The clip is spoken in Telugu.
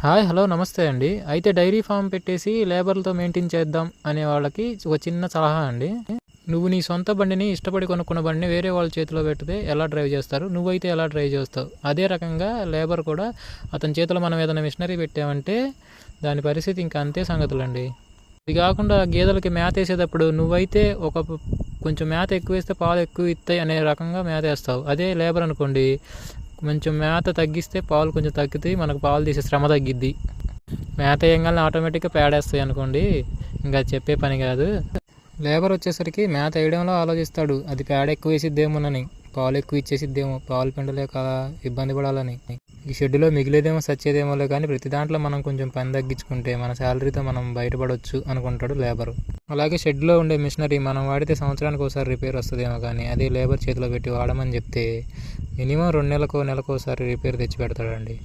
హాయ్! హలో! నమస్తే అండి. అయితే డైరీ ఫార్మ్ పెట్టేసి లేబర్‌లతో మెయింటైన్ చేద్దాం అనే వాళ్ళకి ఒక చిన్న సలహా అండి. నువ్వు నీ సొంత బండిని ఇష్టపడి కొనుక్కున్న బండిని వేరే వాళ్ళ చేతిలో పెడితే ఎలా డ్రైవ్ చేస్తారు? నువ్వైతే ఎలా డ్రైవ్ చేస్తావు? అదే రకంగా లేబర్ కూడా అతని చేతిలో మనం ఏదైనా మిషనరీ పెట్టామంటే దాని పరిస్థితి ఇంకా అంతే సంగతులండి. ఇది కాకుండా గేదెలకి మేత వేసేటప్పుడు నువ్వైతే కొంచెం మేత ఎక్కువేస్తే పాలు ఎక్కువ ఇస్తాయి అనే రకంగా మేత వేస్తావు. అదే లేబర్ అనుకోండి, కొంచెం మేత తగ్గిస్తే పాలు కొంచెం తగ్గుతాయి, మనకు పాలు తీసే శ్రమ తగ్గిద్ది. మేత వేయగానే ఆటోమేటిక్గా పేడేస్తాయి అనుకోండి, ఇంకా చెప్పే పని కాదు. లేబర్ వచ్చేసరికి మేత వేయడంలో ఆలోచిస్తాడు, అది పేడ ఎక్కువ వేసిద్దేమోనని, పాలు ఎక్కువ ఇచ్చేసిద్దేమో, పాలు పిండలేక ఇబ్బంది పడాలని. ఈ షెడ్యూలో మిగిలేదేమో సచ్చేదేమోలే కానీ ప్రతి దాంట్లో మనం కొంచెం పని తగ్గించుకుంటే మన శాలరీతో మనం బయటపడవచ్చు అనుకుంటాడు లేబరు. అలాగే షెడ్లో ఉండే మిషనరీ మనం వాడితే సంవత్సరానికి ఒకసారి రిపేర్ వస్తుందేమో కానీ అదే లేబర్ చేతిలో పెట్టి వాడమని చెప్తే మినిమం 2 నెలలకో నెలకోసారి రిపేర్ తెచ్చి పెడతాడండి.